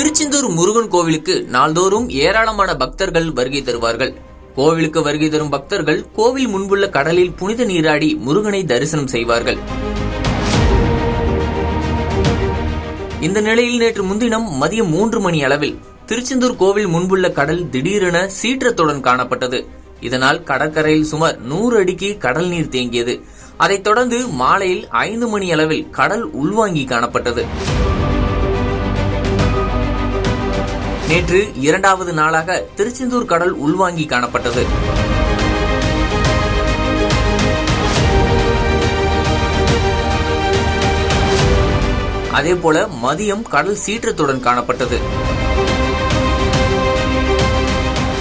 திருச்செந்தூர் முருகன் கோவிலுக்கு நாள்தோறும் ஏராளமான பக்தர்கள் வருகை தருவார்கள். கோவிலுக்கு வருகை தரும் பக்தர்கள் கோவில் முன்புள்ள கடலில் புனித நீராடி முருகனை தரிசனம் செய்வார்கள். இந்த நிலையில் நேற்று முன்தினம் மதியம் 3 மணி அளவில் திருச்செந்தூர் கோவில் முன்புள்ள கடல் திடீரென சீற்றத்துடன் காணப்பட்டது. இதனால் கடற்கரையில் சுமார் 100 அடிக்கு கடல் நீர் தேங்கியது. அதைத் தொடர்ந்து மாலையில் 5 மணி அளவில் கடல் உள்வாங்கி காணப்பட்டது. நேற்று 2வது நாளாக திருச்செந்தூர் கடல் உள்வாங்கி காணப்பட்டது. அதேபோல மதியம் கடல் சீற்றத்துடன் காணப்பட்டது.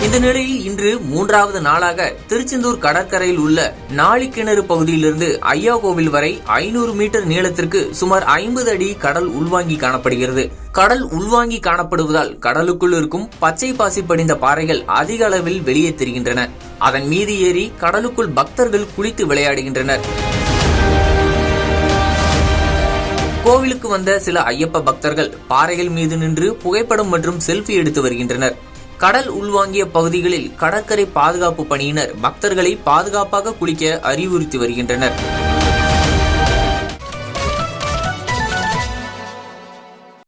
இந்த நிலையில் இன்று 3வது நாளாக திருச்செந்தூர் கடற்கரையில் உள்ள நாளிக்கிணறு பகுதியிலிருந்து ஐயா கோவில் வரை 500 மீட்டர் நீளத்திற்கு சுமார் 50 அடி கடல் உள்வாங்கி காணப்படுகிறது. கடல் உள்வாங்கி காணப்படுவதால் கடலுக்குள் இருக்கும் பச்சை பாசி படிந்த பாறைகள் அதிக அளவில் வெளியே தெரிகின்றன. அதன் மீது ஏறி கடலுக்குள் பக்தர்கள் குளித்து விளையாடுகின்றனர். கோவிலுக்கு வந்த சில ஐயப்ப பக்தர்கள் பாறைகள் மீது நின்று புகைப்படம் மற்றும் செல்ஃபி எடுத்து வருகின்றனர். கடல் உள்வாங்கிய பகுதிகளில் கடற்கரை பாதுகாப்பு பணியினர் பக்தர்களை பாதுகாப்பாக குளிக்க அறிவுறுத்தி வருகின்றனர்.